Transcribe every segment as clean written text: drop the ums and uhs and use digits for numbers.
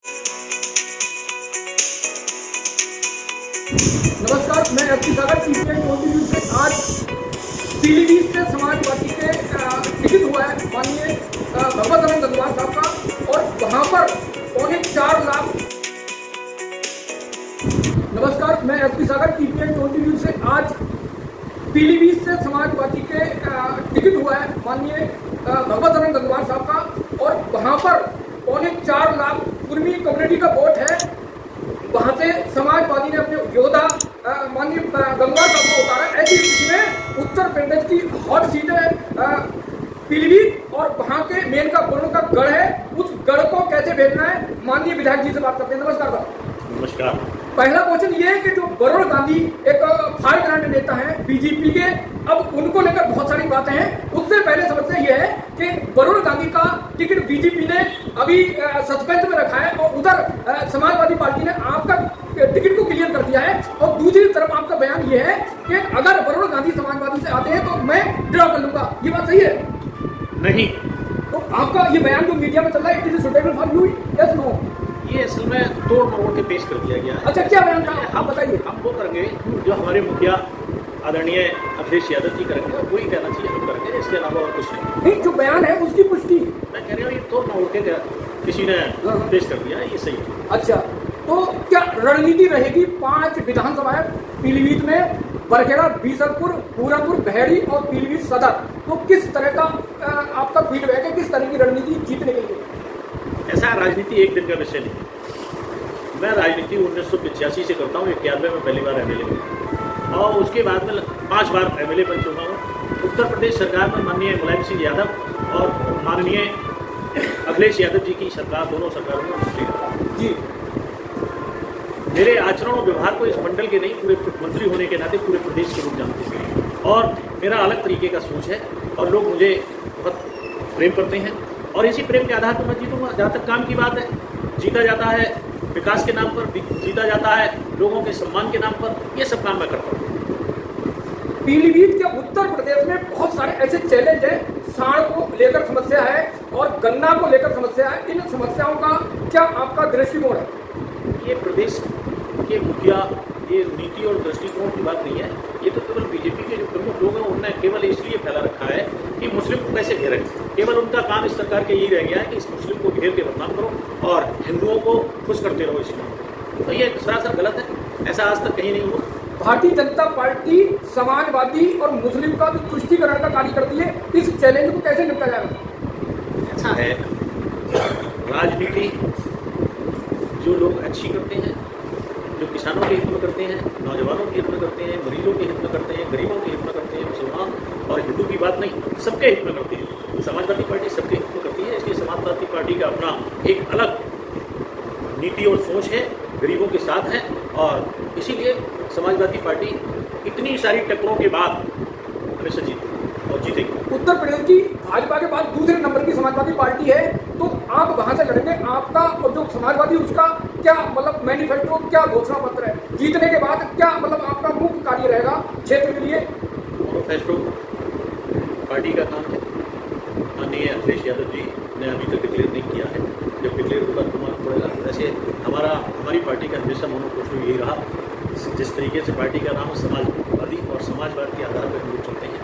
नमस्कार, मैं एसपी सागर PTI news से आज पीलीभीत से समाजवादी के टिकट हुआ है माननीय भगवत आनंद गंगवार साहब का, और वहां पर 4.25 लाख। नमस्कार, मैं एसपी सागर पीटीआई न्यूज से आज पीलीभीत से समाजवादी के टिकट हुआ है माननीय भगवत आनंद गंगवार साहब का, और वहां पर 4.25 लाख कुर्मी कम्युनिटी का वोट है। वहां से समाजवादी ने अपने योद्धा माननीय गंगवार साहब को उतारा। ऐसी स्थिति में उत्तर प्रदेश की हॉट सीट है पीलीभीत, और वहां के मेन का बोलने का गढ़ है। उस गढ़ को कैसे भेजना है, माननीय विधायक जी से बात करते हैं। नमस्कार साहब। नमस्कार। पहला क्वेश्चन ये है कि जो वरुण गांधी एक फायर ब्रांड नेता है बीजेपी के, अब उनको लेकर बहुत सारी बातें हैं। उससे पहले समस्या ये है कि वरुण गांधी का टिकट बीजेपी ने अभी सस्पेंस में रखा है, और उधर समाजवादी पार्टी ने आपका टिकट को क्लियर कर दिया है। और दूसरी तरफ आपका बयान ये है कि अगर वरुण गांधी समाजवादी से आते हैं तो मैं ड्रॉ कर लूंगा। ये बात सही है? नहीं। तो आपका ये बयान जो मीडिया में चल रहा है, it is suitable for you, yes no? ये असल में तोड़ मरोड़ के पेश कर दिया गया है। अच्छा, क्या बयान था आप बताइए। हम वो करेंगे जो हमारे मुखिया आदरणीय अखिलेश यादव जी करेंगे, और वही कहना चाहिए हम करेंगे, इसके अलावा और कुछ नहीं। जो बयान है उसकी पुष्टि मैं कह रहा हूँ, ये तोड़ मरोड़ के किसी ने पेश कर दिया है, ये सही है। अच्छा, तो क्या रणनीति रहेगी? 5 विधानसभा है पीलीभीत में, बरखेड़ा, बीसलपुर, पूरनपुर, बहेड़ी और पीलीभीत सदर। तो किस तरह का आपका फीडबैक है, किस तरह की रणनीति जीतने के लिए? ऐसा राजनीति एक दिन का विषय नहीं। मैं राजनीति 1985 से करता हूँ। 91 में पहली बार एमएलए बना, और उसके बाद में 5 बार एमएलए बन चुका हूँ। उत्तर प्रदेश सरकार में माननीय मुलायम सिंह यादव और माननीय अखिलेश यादव जी की सरकार, दोनों सरकारों में मंत्री रहा जी। मेरे आचरण और व्यवहार को इस मंडल के नहीं, पूरे मंत्री होने के नाते पूरे प्रदेश के लोग जानते हैं, और मेरा अलग तरीके का सोच है, और लोग मुझे बहुत प्रेम करते हैं, और इसी प्रेम के आधार पर मैं जीतूंगा। जहाँ तक काम की बात है, जीता जाता है विकास के नाम पर, जीता जाता है लोगों के सम्मान के नाम पर, ये सब काम मैं करता हूँ। पीलीभीत के उत्तर प्रदेश में बहुत सारे ऐसे चैलेंज हैं। सांड को लेकर समस्या है और गन्ना को लेकर समस्या है। इन समस्याओं का क्या आपका दृष्टिकोण है? ये प्रदेश के मुखिया, ये नीति और दृष्टिकोण की बात नहीं है। ये तो केवल बीजेपी के जो प्रमुख लोग हैं उन्होंने केवल इसलिए फैला रखा है कि मुस्लिम को कैसे घेरें। केवल उनका काम इस सरकार के यही रह गया है कि इस मुस्लिम को घेर के बदनाम करो और हिंदुओं को खुश करते रहो इसमें। तो ये सरासर गलत है, ऐसा आज तक कहीं नहीं हुआ। भारतीय जनता पार्टी समाजवादी और मुस्लिम का तुष्टीकरण का कार्य करती है। इस चैलेंज को कैसे निपटा जाएगा? ऐसा है, राजनीति जो लोग अच्छी करते हैं, जो किसानों के हित में करते हैं, नौजवानों के हित में करते हैं, मरीजों के हित में करते हैं, गरीबों के हित में करते हैं, मुसलमान और हिंदू की बात नहीं, सबके हित में करती है। समाजवादी पार्टी सबके हित में करती है, इसलिए समाजवादी पार्टी का अपना एक अलग नीति और सोच है, गरीबों के साथ है, और इसीलिए समाजवादी पार्टी इतनी सारी टक्करों के बाद हमेशा जीती और जीतेगी। उत्तर प्रदेश की भाजपा के बाद दूसरे नंबर की समाजवादी पार्टी है, तो आप वहां से लड़ेंगे। आपका और जो समाजवादी उसका क्या मतलब मैनिफेस्टो, क्या घोषणा पत्र है? जीतने के बाद क्या मतलब आपका मुख्य कार्य रहेगा क्षेत्र के लिए? मैनिफेस्टो पार्टी का काम है। माननीय अखिलेश यादव जी ने अभी तक डिक्लेयर नहीं किया है, जब डिक्लेयर होगा तो मालूम पड़ेगा। वैसे हमारी पार्टी का हमेशा मोनोपोस्टो यही रहा, जिस तरीके से पार्टी का नाम है समाजवादी, और समाजवाद के आधार पर हम लोग चलते हैं।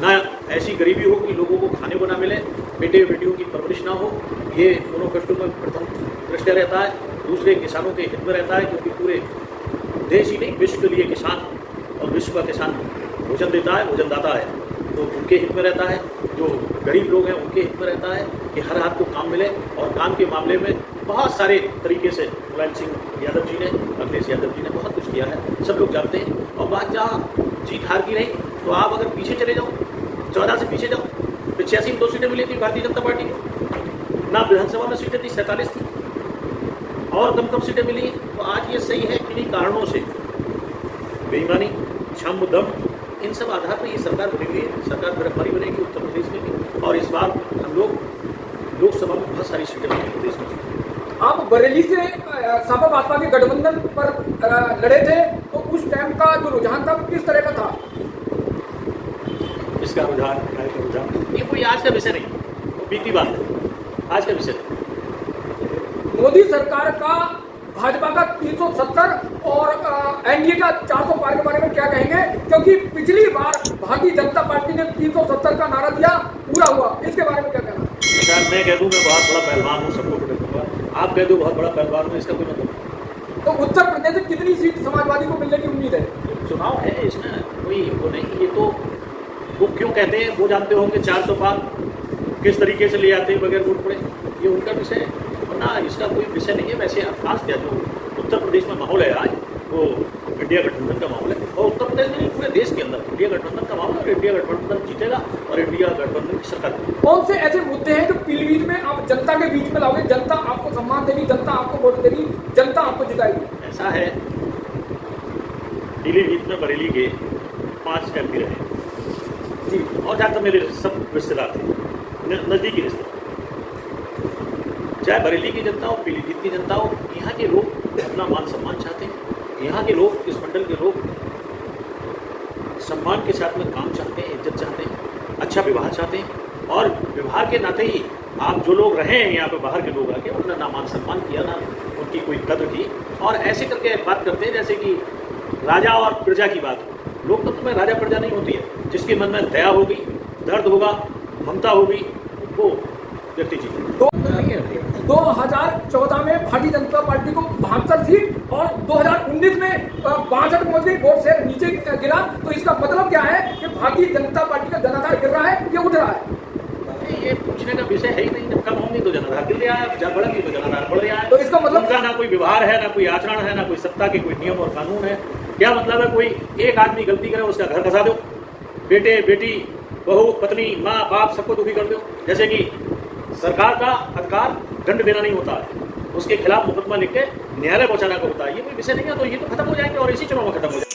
ना ऐसी गरीबी हो कि लोगों को खाने को ना मिले, बेटे बेटियों की परवरिश ना हो, ये मोनोपोस्टो में प्रथम दृष्टया रहता है। दूसरे किसानों के हित में रहता है, क्योंकि पूरे देश ही नहीं विश्व के लिए किसान, और विश्व का किसान भोजन देता है, भोजनदाता है, तो उनके हित में रहता है। जो गरीब लोग हैं उनके हित में रहता है कि हर हाथ को काम मिले, और काम के मामले में बहुत सारे तरीके से मुलायम सिंह यादव जी ने, अखिलेश यादव जी ने बहुत कुछ किया है, सब लोग जानते हैं। और बात जहाँ जीत हार की नहीं, तो आप अगर पीछे चले जाओ, 14 से पीछे जाओ, 85 में 2 सीटें मिली थी भारतीय जनता पार्टी को, ना विधानसभा में सीटें थी, 47 थी, और कम सीटें मिली। तो आज ये सही है कि इन्हीं कारणों से बेईमानी, छम दम, इन सब आधार पर ये सरकार बनी हुई है। सरकार फिर हमारी बनेगी उत्तर प्रदेश में भी, और इस बार हम लोग लोकसभा में बहुत सारी सीटें उत्तर प्रदेश में जीतेंगे। आप बरेली से सपा बसपा के गठबंधन पर लड़े थे, तो उस टाइम का जो रुझान था किस तरह का था? इसका रुझान ये कोई आज का विषय नहीं, वो बीती बात है, आज का विषय नहीं। मोदी सरकार का भाजपा का 370 और एनडीए का 400 पार के बारे में क्या कहेंगे? क्योंकि पिछली बार भारतीय जनता पार्टी ने 370 का नारा दिया, पूरा हुआ। इसके बारे में क्या कहना? मैं कह दूं मैं बहुत बड़ा पहलवान हूँ, सबको पकड़ दूंगा। आप कह दो बहुत बड़ा पहलवान हूँ, इसका कोई मतलब नहीं। तो उत्तर प्रदेश में कितनी सीट समाजवादी को मिलने की उम्मीद है? चुनाव है, इसमें कोई वो नहीं। ये तो वो क्यों कहते हैं वो जानते होंगे। 400 पार किस तरीके से ले आते हैं बगैर वोट पड़े, ये उनका विषय है, वरना इसका कोई विषय नहीं है। वैसे खास क्या जो उत्तर प्रदेश में माहौल है आज, वो इंडिया गठबंधन का माहौल है। और उत्तर प्रदेश में नहीं, पूरे देश के अंदर इंडिया गठबंधन का माहौल है। और इंडिया गठबंधन जीतेगा और इंडिया गठबंधन की सरकार। कौन से ऐसे मुद्दे हैं जो पीलीभीत में आप जनता के बीच में लाओगे? जनता आपको सम्मान देगी, जनता आपको वोट देगी, जनता आपको जिताएगी। ऐसा है, पीलीभीत में बरेली के 5 MP रहे जी, और जहाँ तक मेरे सब रिश्तेदार थे, नज़दीकी रिश्तेदार, चाहे बरेली की जनता हो, पीलीभीत की जनता हो, यहाँ के लोग अपना मान सम्मान चाहते हैं। यहाँ के लोग, इस मंडल के लोग सम्मान के साथ में काम चाहते हैं, इज्जत चाहते हैं, अच्छा व्यवहार चाहते हैं। और व्यवहार के नाते ही आप जो लोग रहे हैं यहाँ पे, बाहर के लोग आके उन्होंने ना मान सम्मान किया, ना उनकी कोई कदर की, और ऐसे करके बात करते हैं जैसे कि राजा और प्रजा की बात हो। लोकतंत्र में राजा प्रजा नहीं होती है। जिसके मन में दया होगी, दर्द होगा, ममता होगी, वो व्यक्ति जीते। 2014 में भारतीय जनता पार्टी को 72 सीट और 2019 में 62 पहुंच गई, वोट शेयर नीचे गिरा। तो इसका मतलब क्या है कि भारतीय जनता पार्टी का जनाधार गिर रहा है या उठ रहा है? ये पूछने का विषय है ही नहीं। जब कम होंगी तो जनाधार गिर रहा है, जब बढ़ेंगी तो जनाधार बढ़ रहा है। तो इसका मतलब उनका ना कोई व्यवहार है, ना कोई आचरण है, ना कोई सत्ता के कोई नियम और कानून है। क्या मतलब है? कोई एक आदमी गलती करे, उसका घर फंसा दो, बेटे बेटी बहू पत्नी माँ बाप सबको दुखी कर दो। जैसे कि सरकार का अधिकार दंड देना नहीं होता है, उसके खिलाफ मुकदमा लिख के न्यायालय पहुंचाना का होता है। ये कोई विषय नहीं है। तो ये तो खत्म हो जाएंगे और इसी चुनाव में खत्म हो जाएंगे।